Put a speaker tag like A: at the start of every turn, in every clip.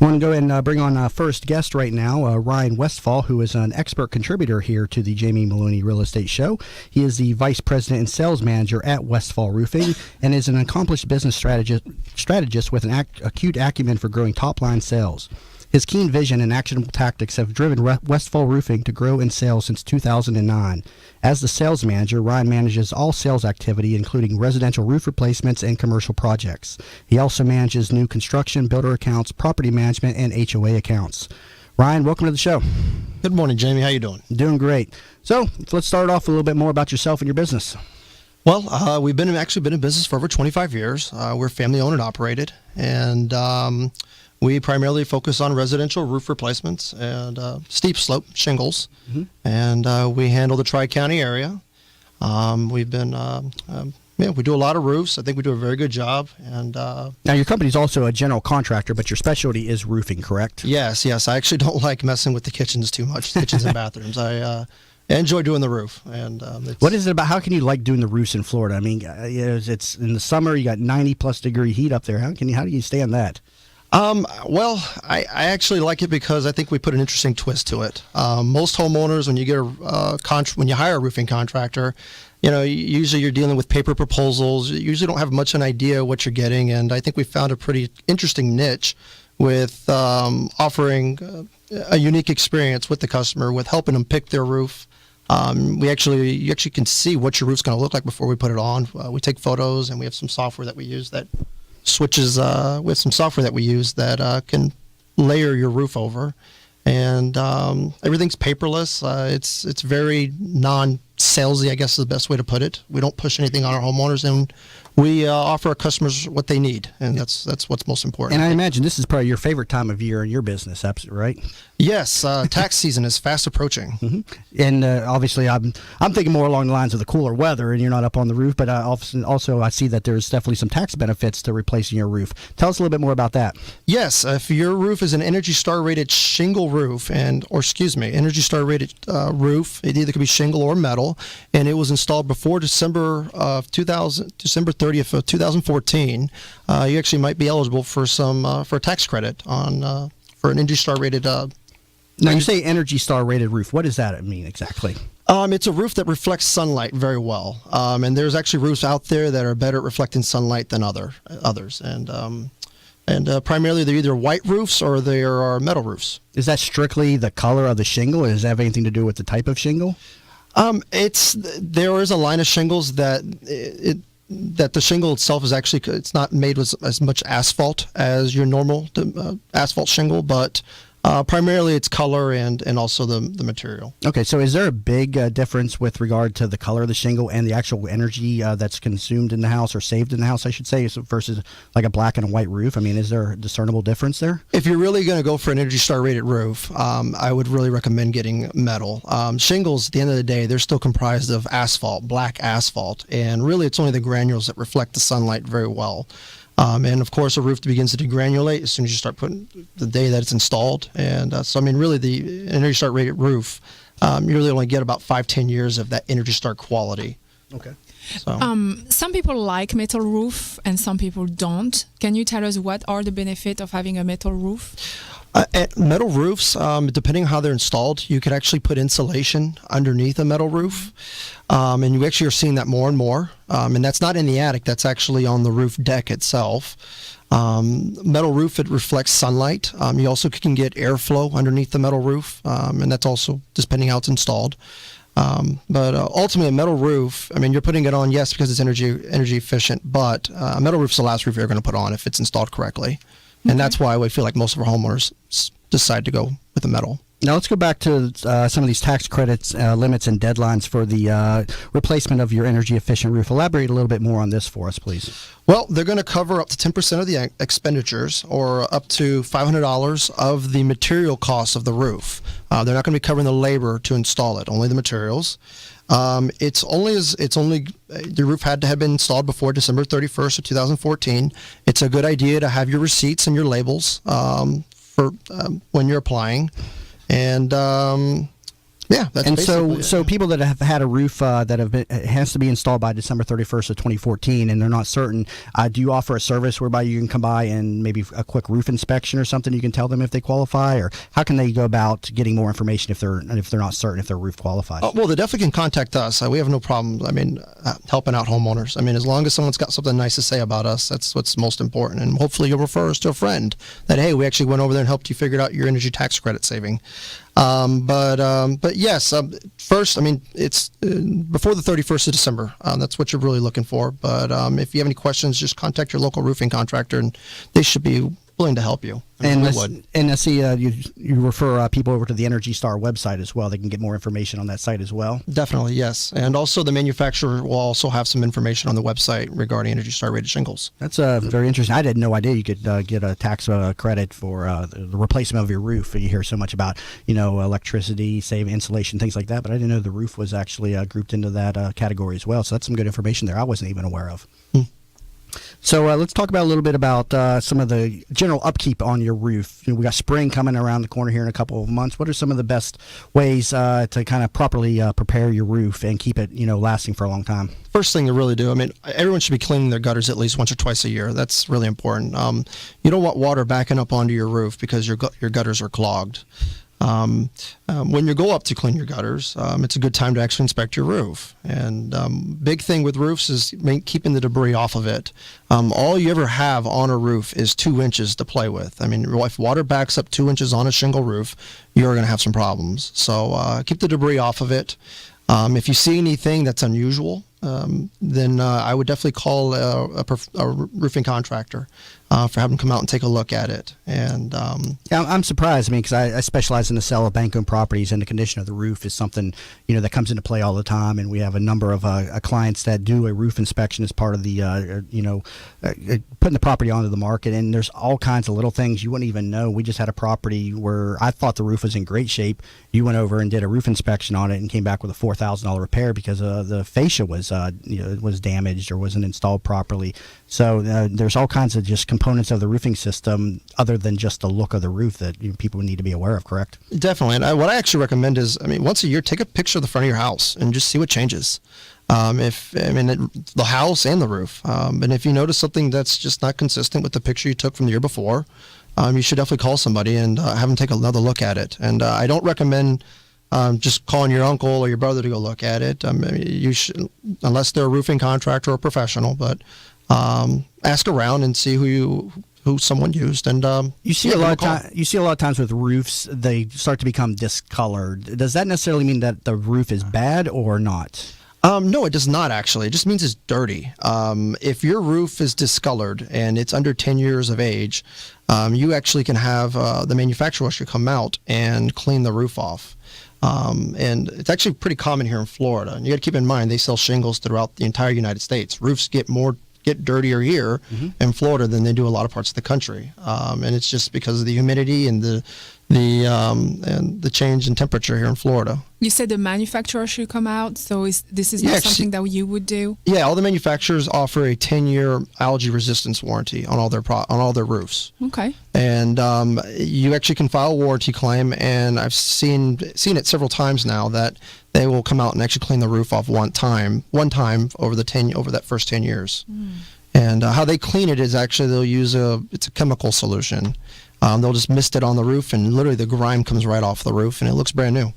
A: Want to go ahead and bring on our first guest right now, Ryan Westfall, who is an expert contributor here to the Jamie Maloney Real Estate Show. He is the Vice President and Sales Manager at Westfall Roofing and is an accomplished business strategist with an acute acumen for growing top-line sales. His keen vision and actionable tactics have driven Westfall Roofing to grow in sales since 2009. As the sales manager, Ryan manages all sales activity, including residential roof replacements and commercial projects. He also manages new construction, builder accounts, property management, and HOA accounts. Ryan, welcome to the show.
B: Good morning, Jamie. How you doing?
A: Doing great. So let's start off a little bit more about yourself and your business.
B: Well, we've been in business for over 25 years. We're family owned and operated, and we primarily focus on residential roof replacements and steep slope shingles, and we handle the Tri-County area. We do a lot of roofs. I think we do a very good job. And
A: now your company's also a general contractor, but your specialty is roofing, correct?
B: Yes. I actually don't like messing with the kitchens too much, kitchens and bathrooms. I enjoy doing the roof. And
A: what is it about? How can you like doing the roofs in Florida? I mean, it's in the summer. You got 90+ degree heat up there. How do you stand that?
B: Well, I actually like it because I think we put an interesting twist to it. Most homeowners, when you get when you hire a roofing contractor, usually you're dealing with paper proposals. You usually don't have much an idea what you're getting, and I think we found a pretty interesting niche with offering a unique experience with the customer, with helping them pick their roof. You actually can see what your roof's going to look like before we put it on. We take photos, and we have some software that we use that switches with some software that we use that can layer your roof over, and everything's paperless. It's very non-salesy, I guess is the best way to put it. We don't push anything on our homeowners, and we offer our customers what they need, and that's what's most important.
A: And I imagine this is probably your favorite time of year in your business, right?
B: Yes, tax season is fast approaching.
A: Mm-hmm. And obviously, I'm thinking more along the lines of the cooler weather, and you're not up on the roof. But also, I see that there's definitely some tax benefits to replacing your roof. Tell us a little bit more about that.
B: Yes, if your roof is an Energy Star rated shingle roof, Energy Star rated roof, it either could be shingle or metal, and it was installed before December 30th of 2014. You actually might be eligible for for a tax credit on for an Energy Star rated.
A: Now, you say Energy Star rated roof. What does that mean exactly?
B: It's a roof that reflects sunlight very well, and there's actually roofs out there that are better at reflecting sunlight than others, and primarily they're either white roofs or they are metal roofs.
A: Is that strictly the color of the shingle, or does that have anything to do with the type of shingle?
B: There is a line of shingles that the shingle itself is actually, it's not made with as much asphalt as your normal asphalt shingle, but primarily it's color and also the material.
A: Okay, so is there a big difference with regard to the color of the shingle and the actual energy that's consumed in the house, or saved in the house, I should say, versus like a black and a white roof? I mean, is there a discernible difference there?
B: If you're really going to go for an Energy Star rated roof, I would really recommend getting metal. Shingles, at the end of the day, they're still comprised of asphalt, black asphalt, and really it's only the granules that reflect the sunlight very well. And of course, a roof begins to degranulate as soon as you start putting the day that it's installed. And really, the Energy Star rated roof, you really only get about 5-10 years of that Energy Star quality.
A: Okay.
C: So. Some people like metal roof and some people don't. Can you tell us what are the benefits of having a metal roof?
B: Metal roofs, depending on how they're installed, you could actually put insulation underneath a metal roof, and you actually are seeing that more and more. And that's not in the attic; that's actually on the roof deck itself. Metal roof, it reflects sunlight. You also can get airflow underneath the metal roof, and that's also depending how it's installed. But ultimately, a metal roof, I mean, you're putting it on, yes, because it's energy efficient, but a metal roof is the last roof you're going to put on if it's installed correctly. And that's why we feel like most of our homeowners decide to go with the metal.
A: Now let's go back to some of these tax credits, limits, and deadlines for the replacement of your energy efficient roof. Elaborate a little bit more on this for us, please.
B: Well, they're going to cover up to 10% of the expenditures, or up to $500 of the material costs of the roof. They're not going to be covering the labor to install it, only the materials. The roof had to have been installed before December 31st of 2014. It's a good idea to have your receipts and your labels for when you're applying. And Yeah, that's
A: and
B: basically
A: so
B: it.
A: people that have had a roof that have been it has to be installed by December 31st of 2014, and they're not certain. Do you offer a service whereby you can come by and maybe a quick roof inspection or something? You can tell them if they qualify, or how can they go about getting more information if they're not certain if their roof qualifies?
B: Well, they definitely can contact us. We have no problem. I mean, helping out homeowners. I mean, as long as someone's got something nice to say about us, that's what's most important. And hopefully, you'll refer us to a friend that, hey, we actually went over there and helped you figure out your energy tax credit saving. But yes, first, I mean, it's before the 31st of December. That's what you're really looking for. But if you have any questions, just contact your local roofing contractor, and they should be willing to help you.
A: And I see you refer people over to the Energy Star website as well. They can get more information on that site as well.
B: Definitely, yes. And also the manufacturer will also have some information on the website regarding Energy Star rated shingles.
A: That's very interesting. I had no idea you could get a tax credit for the replacement of your roof. You hear so much about, electricity, save insulation, things like that, but I didn't know the roof was actually grouped into that category as well. So that's some good information there I wasn't even aware of. So let's talk about a little bit about some of the general upkeep on your roof. We got spring coming around the corner here in a couple of months. What are some of the best ways to kind of properly prepare your roof and keep it, lasting for a long time?
B: First thing to really do, I mean, everyone should be cleaning their gutters at least once or twice a year. That's really important. You don't want water backing up onto your roof because your gutters are clogged. When you go up to clean your gutters, it's a good time to actually inspect your roof. And big thing with roofs is keeping the debris off of it. All you ever have on a roof is 2 inches to play with. I mean, if water backs up 2 inches on a shingle roof, you're going to have some problems. So keep the debris off of it. If you see anything that's unusual, then I would definitely call a roofing contractor for having them come out and take a look at it. And
A: yeah, I'm surprised. I mean, because I specialize in the sale of bank-owned properties, and the condition of the roof is something that comes into play all the time. And we have a number of clients that do a roof inspection as part of the putting the property onto the market. And there's all kinds of little things you wouldn't even know. We just had a property where I thought the roof was in great shape. You went over and did a roof inspection on it and came back with a $4,000 repair because the fascia was was damaged or wasn't installed properly. So there's all kinds of just components of the roofing system other than just the look of the roof that people need to be aware of, correct?
B: Definitely. And what I actually recommend is, I mean, once a year, take a picture of the front of your house and just see what changes. The house and the roof. And if you notice something that's just not consistent with the picture you took from the year before, you should definitely call somebody and have them take another look at it. And I don't recommend just calling your uncle or your brother to go look at it. You should, unless they're a roofing contractor or professional, but ask around and see who someone used. And
A: you see a lot of times with roofs, they start to become discolored. Does that necessarily mean that the roof is bad or not?
B: No, it does not actually. It just means it's dirty. If your roof is discolored and it's under 10 years of age, you actually can have the manufacturer should come out and clean the roof off. And it's actually pretty common here in Florida. And you got to keep in mind, they sell shingles throughout the entire United States. Roofs get dirtier here in Florida than they do a lot of parts of the country. And it's just because of the humidity and the change in temperature here in Florida.
C: You said the manufacturer should come out, so this is not something that you would do? Yeah,
B: all the manufacturers offer a 10-year algae resistance warranty on all their roofs.
C: Okay.
B: And you actually can file a warranty claim, and I've seen it several times now that they will come out and actually clean the roof off one time over that first 10 years. And how they clean it is actually they'll use it's a chemical solution. They'll just mist it on the roof, and literally the grime comes right off the roof, and it looks brand new.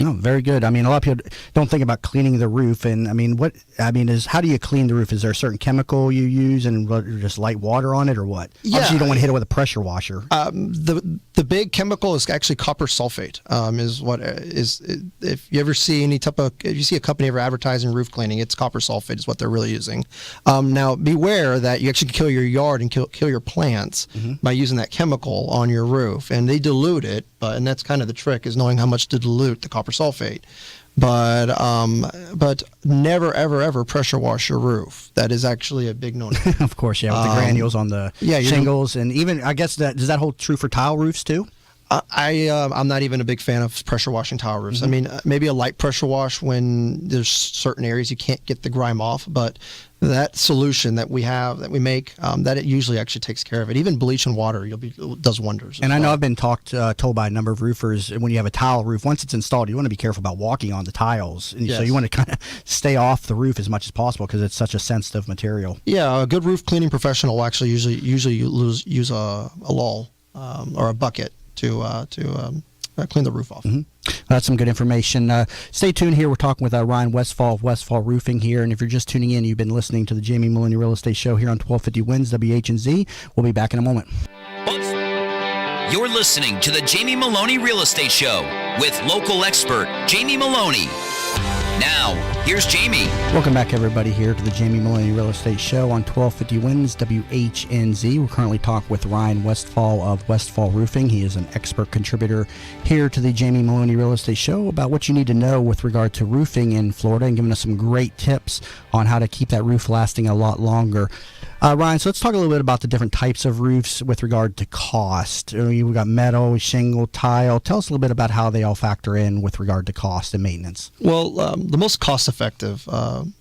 A: Oh, very good. I mean, a lot of people don't think about cleaning the roof, and how do you clean the roof? Is there a certain chemical you use, and just light water on it, or what?
B: Yeah.
A: Obviously, you don't want to hit it with a pressure washer.
B: The big chemical is actually copper sulfate. If you ever see if you see a company ever advertising roof cleaning, it's copper sulfate is what they're really using. Now, beware that you actually kill your yard and kill your plants by using that chemical on your roof, and they dilute it. And that's kind of the trick, is knowing how much to dilute the copper sulfate. But never, ever, ever pressure wash your roof. That is actually a big no-no.
A: Of course, yeah, with the granules on the shingles. And even, I guess, does that hold true for tile roofs too?
B: I'm not even a big fan of pressure washing tile roofs. I mean, maybe a light pressure wash when there's certain areas you can't get the grime off, but that solution that we make, that it usually actually takes care of it. Even bleach and water does wonders.
A: And I know I've been told by a number of roofers, when you have a tile roof, once it's installed, you want to be careful about walking on the tiles. And so you want to kind of stay off the roof as much as possible because it's such a sensitive material. Yeah,
B: a good roof cleaning professional will actually usually use a lull or a bucket to clean the roof off.
A: That's some good information. Stay tuned here. We're talking with Ryan Westfall of Westfall Roofing here. And if you're just tuning in, you've been listening to the Jamie Maloney Real Estate Show here on 1250 Wins WH&Z. We'll be back in a moment.
D: You're listening to the Jamie Maloney Real Estate Show with local expert Jamie Maloney. Now, here's Jamie.
A: Welcome back, everybody, here to the Jamie Maloney Real Estate Show on 1250 Wins WH&Z. We're currently talking with Ryan Westfall of Westfall Roofing. He is an expert contributor here to the Jamie Maloney Real Estate Show about what you need to know with regard to roofing in Florida and giving us some great tips on how to keep that roof lasting a lot longer. Ryan, so let's talk a little bit about the different types of roofs with regard to cost. We've got metal, shingle, tile. Tell us a little bit about how they all factor in with regard to cost and maintenance.
B: Well, the most cost-effective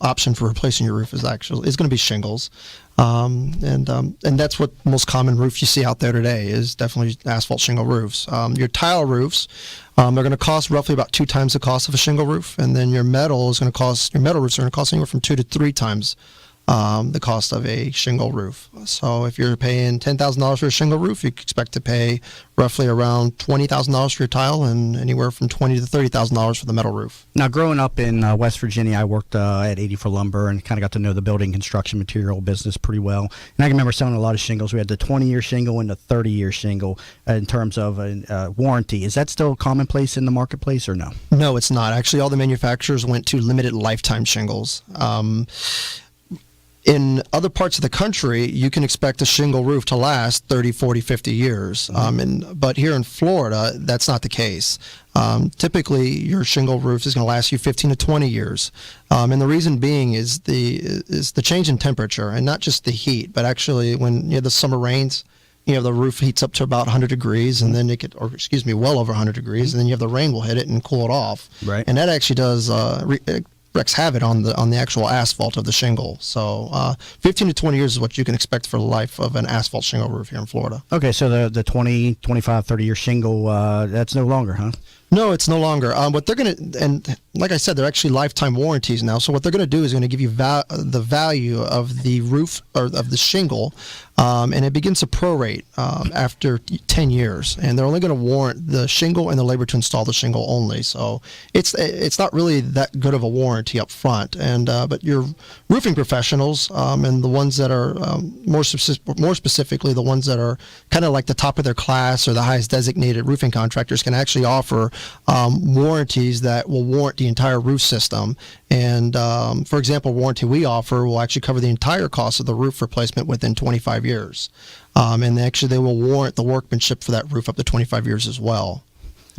B: option for replacing your roof is going to be shingles, and that's what most common roof you see out there today is definitely asphalt shingle roofs. Your tile roofs are going to cost roughly about 2 times the cost of a shingle roof, and then your metal roofs are going to cost anywhere from 2 to 3 times the cost of a shingle roof. So if you're paying $10,000 for a shingle roof, you expect to pay roughly around $20,000 for your tile and anywhere from $20,000 to $30,000 for the metal roof.
A: Now, growing up in West Virginia, I worked at 84 Lumber and kind of got to know the building construction material business pretty well. And I can remember selling a lot of shingles. We had the 20-year shingle and the 30-year shingle in terms of warranty. Is that still commonplace in the marketplace or no?
B: No, it's not. Actually, all the manufacturers went to limited lifetime shingles. In other parts of the country, you can expect a shingle roof to last 30, 40, 50 years. But here in Florida, that's not the case. Typically, your shingle roof is going to last you 15 to 20 years. And the reason being is the change in temperature, and not just the heat, but actually when you have the summer rains, the roof heats up to about 100 degrees, and then well over 100 degrees, and then you have the rain will hit it and cool it off.
A: Right.
B: And that actually does wreaks havoc on the actual asphalt of the shingle. So 15 to 20 years is what you can expect for the life of an asphalt shingle roof here in Florida.
A: Okay, so the 20, 25, 30-year shingle, that's no longer, huh?
B: No, it's no longer. What they're going to, and like I said, they're actually lifetime warranties now. So what they're going to do is going to give you the value of the roof or of the shingle, and it begins to prorate after 10 years. And they're only going to warrant the shingle and the labor to install the shingle only. So it's not really that good of a warranty up front. And but your roofing professionals and the ones that are more specifically the ones that are kind of like the top of their class or the highest designated roofing contractors can actually offer warranties that will warrant the entire roof system. And for example, warranty we offer will actually cover the entire cost of the roof replacement within 25 years. And actually they will warrant the workmanship for that roof up to 25 years as well.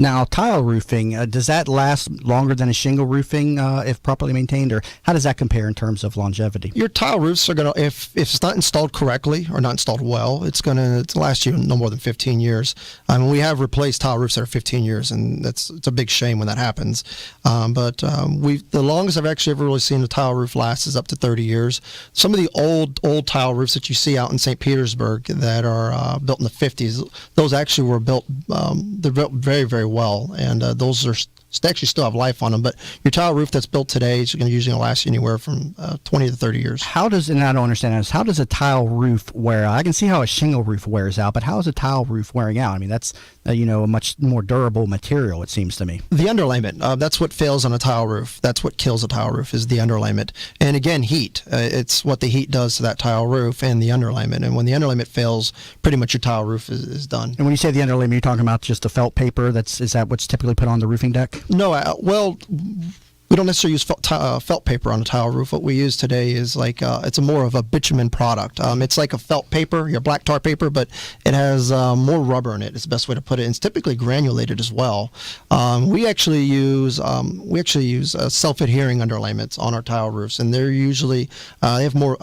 A: Now, tile roofing, does that last longer than a shingle roofing if properly maintained, or how does that compare in terms of longevity?
B: Your tile roofs are going to, if it's not installed correctly or not installed well, it's going to last you no more than 15 years. We have replaced tile roofs that are 15 years, and it's a big shame when that happens. But the longest I've actually ever really seen a tile roof last is up to 30 years. Some of the old tile roofs that you see out in St. Petersburg that are built in the 50s, those actually were built, they're built very, very well, and those are actually still have life on them. But your tile roof that's built today is going to usually last you anywhere from 20 to 30 years.
A: And I don't understand this, how does a tile roof wear out? I can see how a shingle roof wears out, but how is a tile roof wearing out? I mean, that's a much more durable material, it seems to me.
B: The underlayment, that's what fails on a tile roof. That's what kills a tile roof, is the underlayment. And again, heat. It's what the heat does to that tile roof and the underlayment. And when the underlayment fails, pretty much your tile roof is done.
A: And when you say the underlayment, you're talking about just the felt paper. Is that what's typically put on the roofing deck?
B: No, we don't necessarily use felt paper on a tile roof. What we use today is it's more of a bitumen product. It's like a felt paper, your black tar paper, but it has more rubber in it. It's the best way to put it. And it's typically granulated as well. We actually use self-adhering underlayments on our tile roofs, and they're usually they have more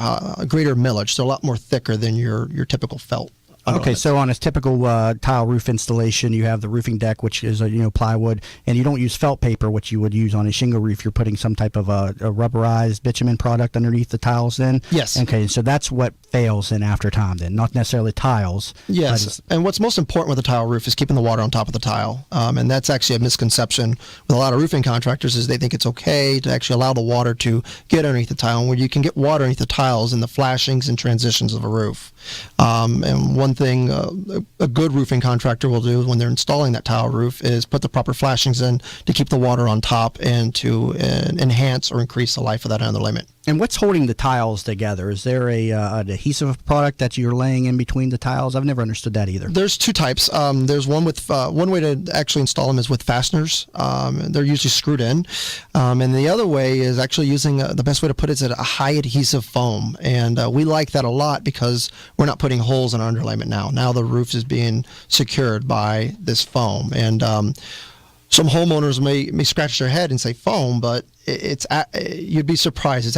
B: greater millage. They're a lot more thicker than your typical felt.
A: Okay, so on a typical tile roof installation, you have the roofing deck, which is plywood, and you don't use felt paper, which you would use on a shingle roof. You're putting some type of a rubberized bitumen product underneath the tiles. Then
B: yes.
A: Okay, so that's what fails in after time. Then not necessarily tiles.
B: Yes, and what's most important with a tile roof is keeping the water on top of the tile, and that's actually a misconception with a lot of roofing contractors. Is they think it's okay to actually allow the water to get underneath the tile, and where you can get water underneath the tiles in the flashings and transitions of a roof. And one thing a good roofing contractor will do when they're installing that tile roof is put the proper flashings in to keep the water on top and to enhance or increase the life of that underlayment.
A: And what's holding the tiles together? Is there an adhesive product that you're laying in between the tiles? I've never understood that either.
B: There's two types. There's one with one way to actually install them is with fasteners. They're usually screwed in, and the other way is actually using the best way to put it is a high adhesive foam, and we like that a lot because we're not putting holes in our underlayment now. Now the roof is being secured by this foam, and some homeowners may scratch their head and say foam, but you'd be surprised.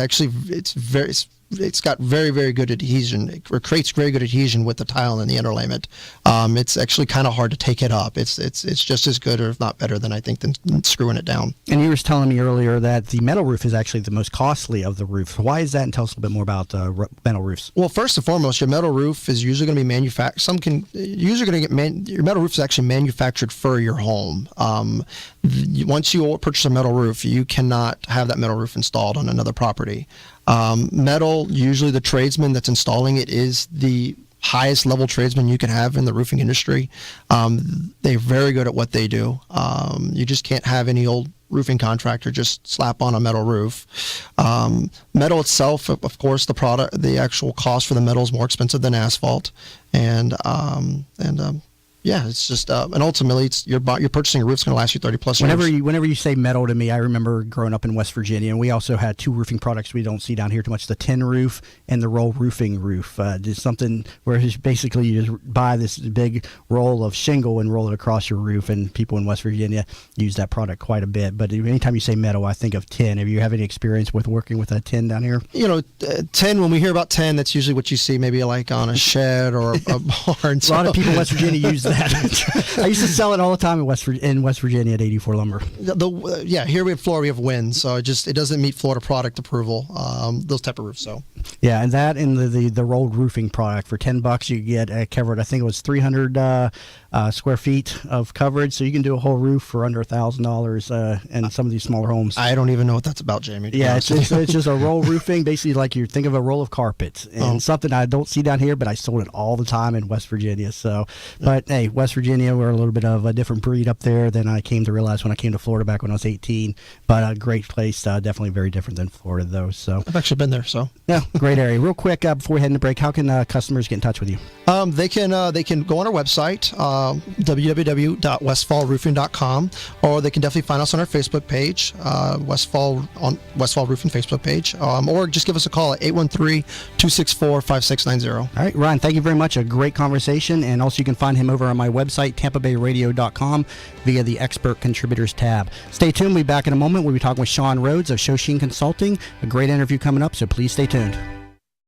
B: It's got very, very good adhesion. It creates very good adhesion with the tile and the underlayment. It's actually kind of hard to take it up. It's just as good, or if not better, than screwing it down.
A: And you were telling me earlier that the metal roof is actually the most costly of the roofs. Why is that? And tell us a little bit more about metal roofs.
B: Well, first and foremost, your metal roof is usually going to be manufactured. Your metal roof is actually manufactured for your home. Once you purchase a metal roof, you cannot have that metal roof installed on another property. Metal, usually the tradesman that's installing it is the highest level tradesman you can have in the roofing industry. They're very good at what they do. You just can't have any old roofing contractor just slap on a metal roof. Metal itself, of course, the actual cost for the metal is more expensive than asphalt, yeah, it's just, and ultimately, you're purchasing a roof that's going to last you 30 plus years.
A: Whenever you say metal to me, I remember growing up in West Virginia, and we also had two roofing products we don't see down here too much: the tin roof and the roll roofing roof. Just something where it's basically you just buy this big roll of shingle and roll it across your roof, and people in West Virginia use that product quite a bit. But anytime you say metal, I think of tin. Have you have any experience with working with a tin down here?
B: Tin. When we hear about tin, that's usually what you see maybe like on a shed or a barn.
A: A lot of people in West Virginia use that. I used to sell it all the time in West Virginia at 84 Lumber.
B: Here we have Florida, we have wind, so it doesn't meet Florida product approval. Those type of roofs, so.
A: Yeah, and that and the rolled roofing product for $10 you get covered. I think it was 300 square feet of coverage, so you can do a whole roof for under $1,000 in some of these smaller homes.
B: I don't even know what that's about, Jamie.
A: Yeah, it's just a roll roofing, basically like you think of a roll of carpet, and something I don't see down here, but I sold it all the time in West Virginia. So, but hey, West Virginia, we're a little bit of a different breed up there than I came to realize when I came to Florida back when I was 18. But a great place, definitely very different than Florida though. So
B: I've actually been there. So
A: yeah, great area. Real quick before we head into break, how can customers get in touch with you?
B: They can go on our website, www.westfallroofing.com, or they can definitely find us on our Facebook page, Westfall Roofing Facebook page, or just give us a call at 813-264-5690.
A: All right, Ryan, thank you very much. A great conversation, and also you can find him over on my website, tampabayradio.com, via the Expert Contributors tab. Stay tuned. We'll be back in a moment. We'll be talking with Sean Rhodes of Shoshin Consulting. A great interview coming up, so please stay tuned.